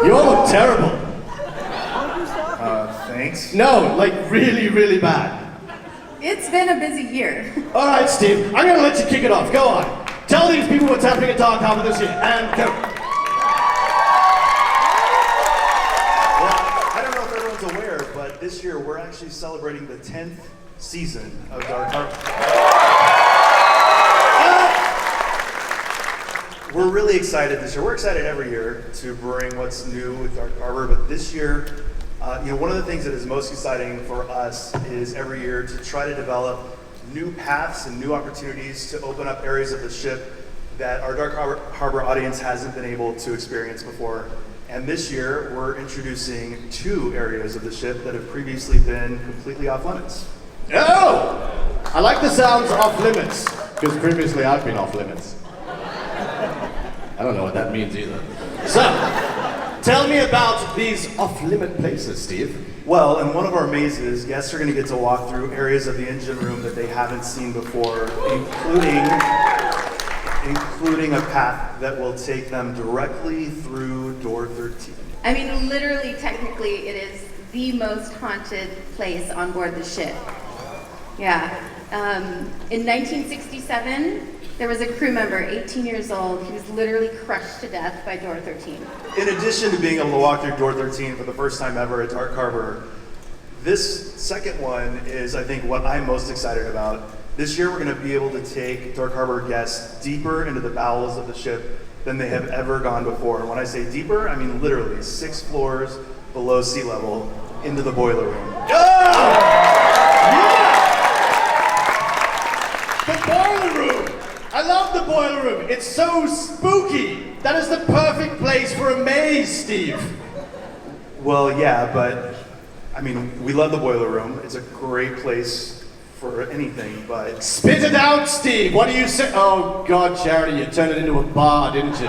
You all look terrible. Thanks. No, like really, really bad. It's been a busy year. All right, Steve, I'm gonna let you kick it off. Go on. Tell these people what's happening at Dark Harbor this year, and go. Well, I don't know if everyone's aware, but this year we're actually celebrating the 10th season of Dark Harbor. We're really excited this year. We're excited every year to bring what's new with Dark Harbor, but this year, one of the things that is most exciting for us is every year to try to develop new paths and new opportunities to open up areas of the ship that our Dark Harbor audience hasn't been able to experience before. And this year, we're introducing 2 areas of the ship that have previously been completely off limits. Oh! I like the sounds off limits, because previously I've been off limits. I don't know what that means either. So, tell me about these off-limit places, Steve. Well, in one of our mazes, guests are going to get to walk through areas of the engine room that they haven't seen before, including a path that will take them directly through door 13. I mean, literally, technically, it is the most haunted place on board the ship. Yeah. In 1967, there was a crew member, 18 years old. He was literally crushed to death by door 13. In addition to being able to walk through door 13 for the first time ever at Dark Harbor, this second one is, I think, what I'm most excited about. This year, we're going to be able to take Dark Harbor guests deeper into the bowels of the ship than they have ever gone before. And when I say deeper, I mean literally 6 floors below sea level into the boiler room. Oh! Yeah! The boiler room! I love the boiler room. It's so spooky. That is the perfect place for a maze, Steve. Well, yeah, but I mean, we love the boiler room. It's a great place for anything, but... Spit it out, Steve. What do you say? Oh, God, Charity, you turned it into a bar, didn't you? It's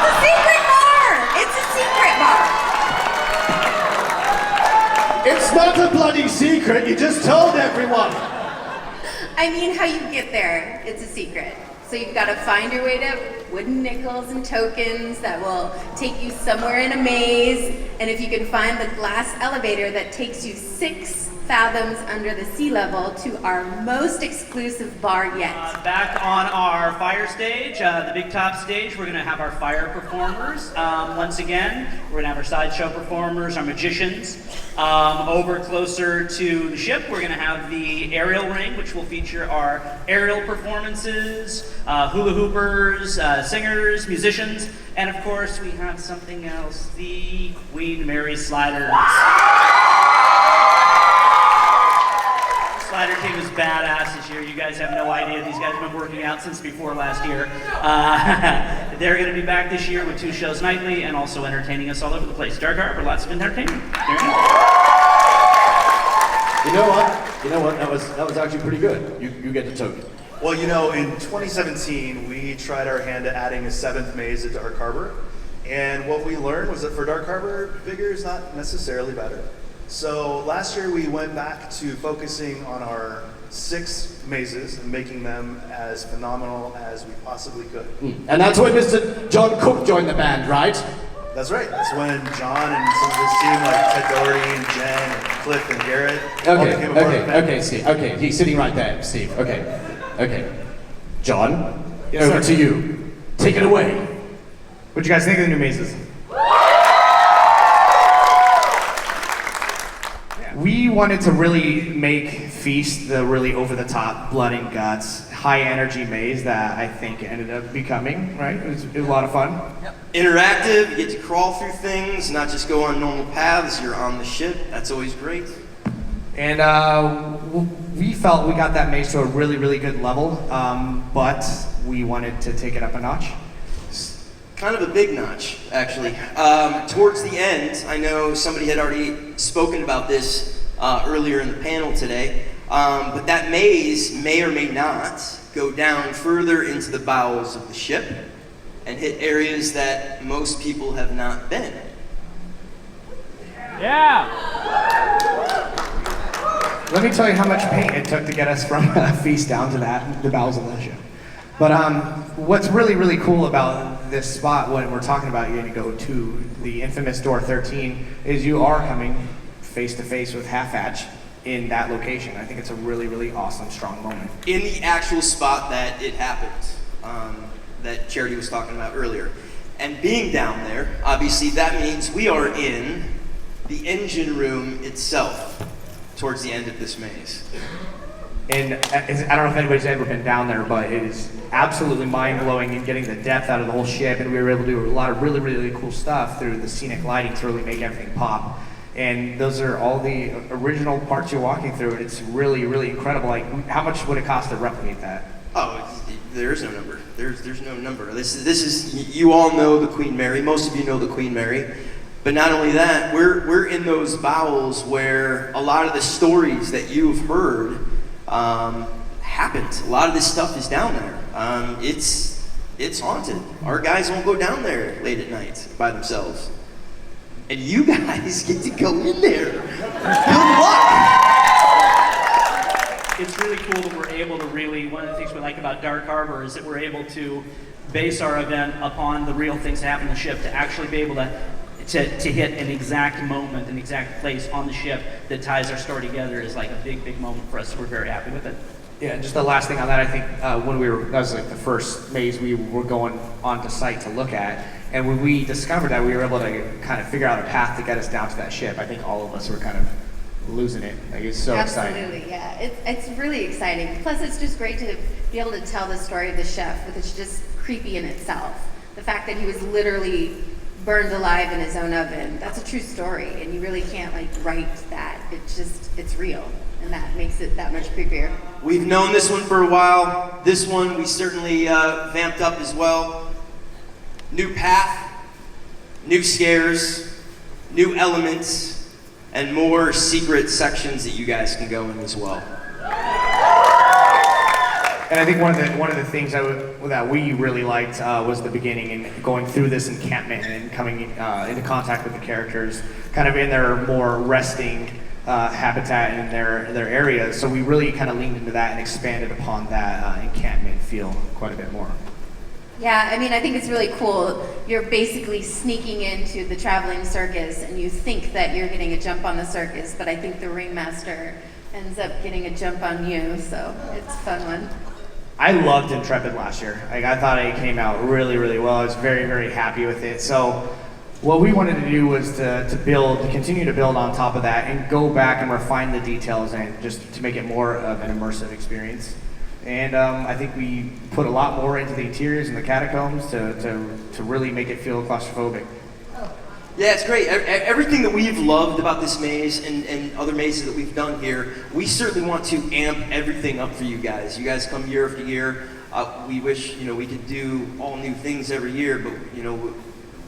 a secret bar! It's a secret bar! It's not a bloody secret. You just told everyone. I mean, how you get there, it's a secret. So you've got to find your way to wooden nickels and tokens that will take you somewhere in a maze. And if you can find the glass elevator that takes you 6 fathoms under the sea level to our most exclusive bar yet. Back on our fire stage, the big top stage, we're going to have our fire performers. Once again, we're going to have our sideshow performers, our magicians. Over closer to the ship, we're going to have the aerial ring, which will feature our aerial performances, hula hoopers, singers, musicians, and of course we have something else, the Queen Mary sliders. Slider team is badass this year. You guys have no idea. These guys have been working out since before last year. They're going to be back this year with 2 shows nightly and also entertaining us all over the place. Dark Harbor, lots of entertainment. You know what? That was actually pretty good. You get the token. Well, in 2017, we tried our hand at adding a 7th maze at Dark Harbor. And what we learned was that for Dark Harbor, bigger is not necessarily better. So last year we went back to focusing on our 6 mazes and making them as phenomenal as we possibly could. And that's when Mr. John Cook joined the band, right? That's right. That's when John and some of his team like Ted Doherty and Jen and Cliff and Garrett all became a part of the band. Okay, Steve. Okay, he's sitting right there, Steve. Okay. John, Yes, over sir. to you. Take it away. What do you guys think of the new mazes? We wanted to really make Feast the really over-the-top, blood and guts, high-energy maze that I think it ended up becoming, right? It was a lot of fun. Interactive, you get to crawl through things, not just go on normal paths, you're on the ship, that's always great. And we felt we got that maze to a really, really good level, but we wanted to take it up a notch. Kind of a big notch, actually. Towards the end, I know somebody had already spoken about this earlier in the panel today, but that maze may or may not go down further into the bowels of the ship and hit areas that most people have not been. Yeah! Let me tell you how much paint it took to get us from Feast down to the bowels of the ship. But what's really, really cool about this spot when we're talking about you're going to go to the infamous door 13 is you are coming face to face with Half Hatch in that location. I think it's a really, really awesome, strong moment. In the actual spot that it happened, that Charity was talking about earlier. And being down there, obviously that means we are in the engine room itself towards the end of this maze. And I don't know if anybody's ever been down there, but it is absolutely mind-blowing in getting the depth out of the whole ship, and we were able to do a lot of really, really cool stuff through the scenic lighting to really make everything pop. And those are all the original parts you're walking through, and it's really, really incredible. Like, how much would it cost to replicate that? Oh, there is no number. There's no number. This is you all know the Queen Mary. Most of you know the Queen Mary. But not only that, we're in those bowels where a lot of the stories that you've heard happened. A lot of this stuff is down there. It's haunted. Our guys won't go down there late at night by themselves. And you guys get to go in there. Good luck! It's really cool that we're able to one of the things we like about Dark Harbor is that we're able to base our event upon the real things that happen on the ship, to actually be able to hit an exact moment, an exact place on the ship that ties our story together is like a big, big moment for us. So we're very happy with it. Yeah, and just the last thing on that, I think that was like the first maze we were going onto site to look at, and when we discovered that, we were able to kind of figure out a path to get us down to that ship. I think all of us were kind of losing it. Like, it's so exciting. Absolutely, yeah. It's really exciting. Plus, it's just great to be able to tell the story of the chef, which is just creepy in itself. The fact that he was literally burned alive in his own oven. That's a true story, and you really can't like write that. It's real, and that makes it that much creepier. We've known this one for a while. This one we certainly vamped up as well. New path, new scares, new elements, and more secret sections that you guys can go in as well. And I think one of the things that we really liked was the beginning and going through this encampment and coming into contact with the characters, kind of in their more resting habitat in their areas. So we really kind of leaned into that and expanded upon that encampment feel quite a bit more. Yeah, I mean, I think it's really cool. You're basically sneaking into the traveling circus, and you think that you're getting a jump on the circus, but I think the ringmaster ends up getting a jump on you, so it's a fun one. I loved Intrepid last year. Like, I thought it came out really, really well. I was very, very happy with it. So what we wanted to do was to continue to build on top of that and go back and refine the details and just to make it more of an immersive experience. And I think we put a lot more into the interiors and the catacombs to really make it feel claustrophobic. Yeah, it's great. Everything that we've loved about this maze and other mazes that we've done here, we certainly want to amp everything up for you guys. You guys come year after year. We wish, we could do all new things every year, but,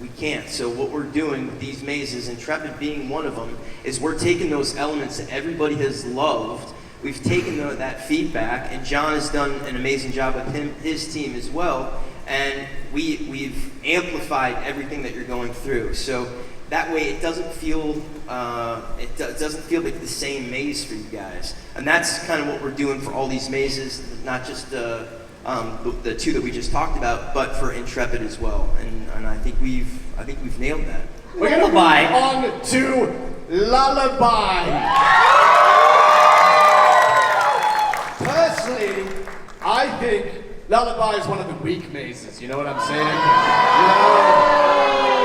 we can't. So what we're doing with these mazes, Intrepid being one of them, is we're taking those elements that everybody has loved. We've taken that feedback, and John has done an amazing job with his team as well. And we've amplified everything that you're going through. So that way it doesn't feel doesn't feel like the same maze for you guys. And that's kind of what we're doing for all these mazes, not just the two that we just talked about, but for Intrepid as well. And I think we've nailed that. We're gonna move on to Lullaby. Personally, I think Lullaby is one of the weak mazes, you know what I'm saying?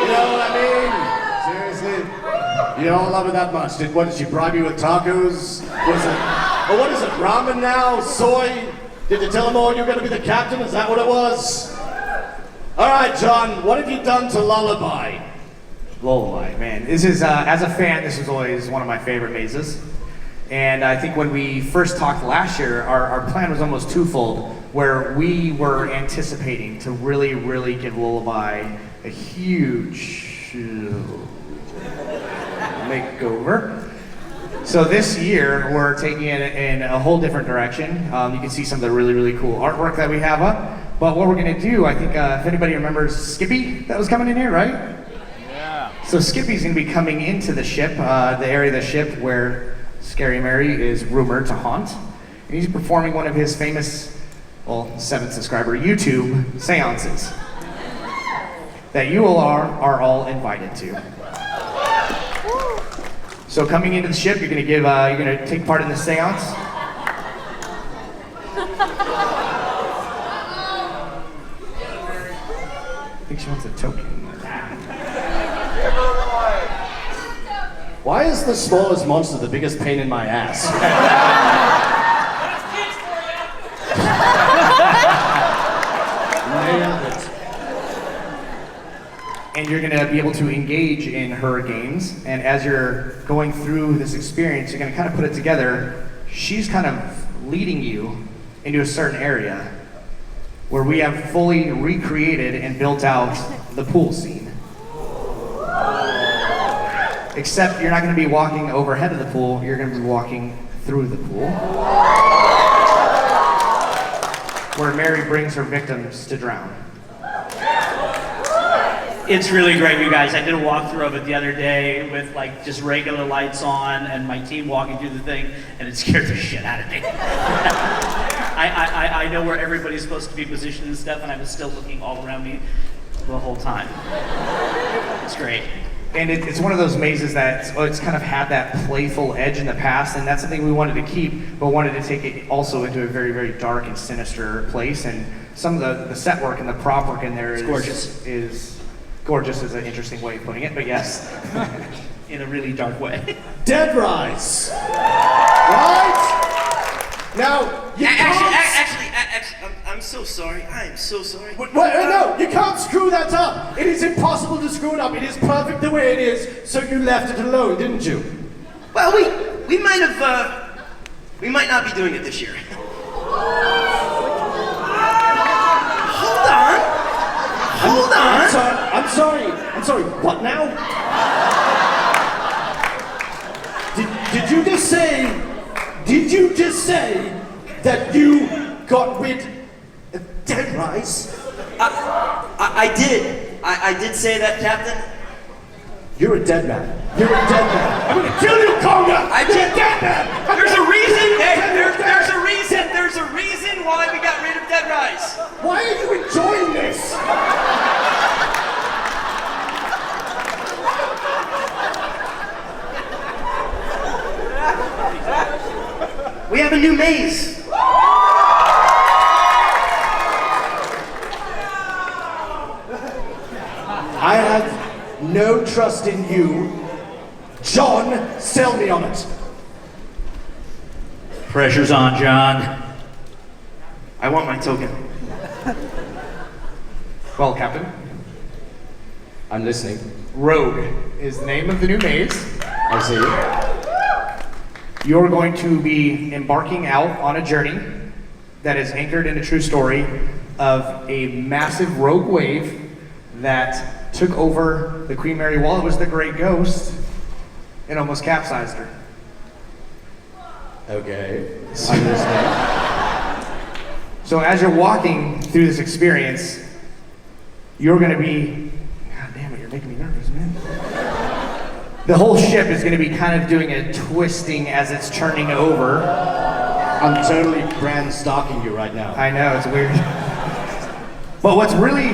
You know what I mean? Seriously? You don't love it that much. Did she bribe you with tacos? What is it, ramen now? Soy? Did you tell them all you're gonna be the captain? Is that what it was? All right, John, what have you done to Lullaby? Lullaby, man. This is, as a fan, this was always one of my favorite mazes. And I think when we first talked last year, our plan was almost twofold, where we were anticipating to really, really give Lullaby a huge makeover. So this year, we're taking it in a whole different direction. You can see some of the really, really cool artwork that we have up. But what we're gonna do, I think, if anybody remembers Skippy that was coming in here, right? Yeah. So Skippy's gonna be coming into the ship, the area of the ship where Scary Mary is rumored to haunt. And he's performing one of his famous well, 7th subscriber YouTube seances that you all are all invited to. So coming into the ship, you're gonna take part in the seance. I think she wants a token. Why is the smallest monster the biggest pain in my ass? Nailed it. And you're gonna be able to engage in her games. And as you're going through this experience, you're gonna kind of put it together. She's kind of leading you into a certain area where we have fully recreated and built out the pool scene. Except you're not gonna be walking overhead of the pool, you're gonna be walking through the pool. Where Mary brings her victims to drown. It's really great, you guys. I did a walkthrough of it the other day with like just regular lights on and my team walking through the thing, and it scared the shit out of me. I know where everybody's supposed to be positioned and stuff, and I was still looking all around me the whole time. It's great. And it's one of those mazes that it's kind of had that playful edge in the past, and that's something we wanted to keep, but wanted to take it also into a very, very dark and sinister place. And some of the set work and the prop work in there is gorgeous is an interesting way of putting it, but yes. In a really dark way. Dead Rise. Right? Now, you Actually, I'm so sorry. I am so sorry. Wait, no, you can't screw that up. It is impossible to screw it up. It is perfect the way it is, so you left it alone, didn't you? Well, we might have, we might not be doing it this year. Hold on. I'm sorry. What now? Did you just say that you got rid of Dead Rise? I did. I did say that, Captain. You're a dead man. You're a dead man. I'm gonna kill you, Konga! You're a dead man! There's a reason. There's a reason. There's a reason why we got rid of Dead Rise. Why are you enjoying this? We have a new maze. I have no trust in you. John, sell me on it. Pressure's on, John. I want my token. Well, Captain, I'm listening. Rogue is the name of the new maze. I see. You're going to be embarking out on a journey that is anchored in a true story of a massive rogue wave that took over the Queen Mary while it was the Great Ghost and almost capsized her. Okay. I'm listening. So as you're walking through this experience, you're going to be, God damn it, you're making me nervous, man. The whole ship is going to be kind of doing a twisting as it's turning over. I'm totally brand stalking you right now. I know, it's weird. But what's really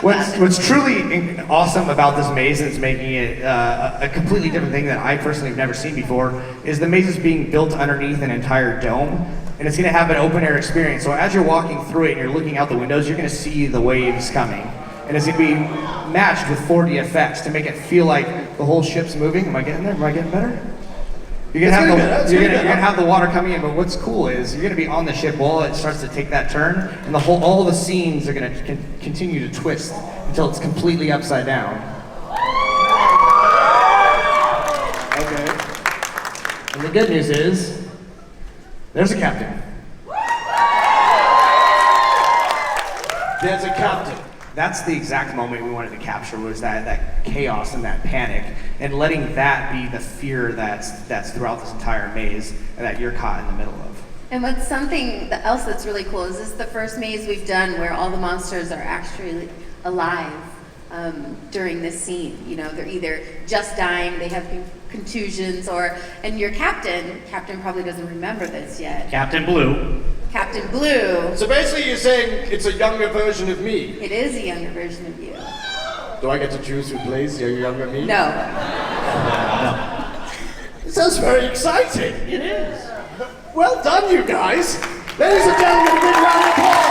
what's truly awesome about this maze, and it's making it a completely different thing that I personally have never seen before, is the maze is being built underneath an entire dome, and it's going to have an open air experience. So as you're walking through it and you're looking out the windows, you're going to see the waves coming, and it's going to be matched with 4D effects to make it feel like the whole ship's moving. Am I getting there? Am I getting better? You're gonna have the water coming in, but what's cool is you're gonna be on the ship while it starts to take that turn, and all the scenes are gonna continue to twist until it's completely upside down. Okay. And the good news is, there's a captain. There's a captain. That's the exact moment we wanted to capture, was that chaos and that panic, and letting that be the fear that's throughout this entire maze and that you're caught in the middle of. And what's something else that's really cool is this is the first maze we've done where all the monsters are actually alive during this scene. You know, they're either just dying, they have contusions, and your captain probably doesn't remember this yet. Captain Blue. Captain Blue, So basically you're saying it's a younger version of me. it is a younger version of you. Do I get to choose who plays the younger me? No. It sounds very exciting. It is. Well done, you guys. Ladies and gentlemen, a big round of applause.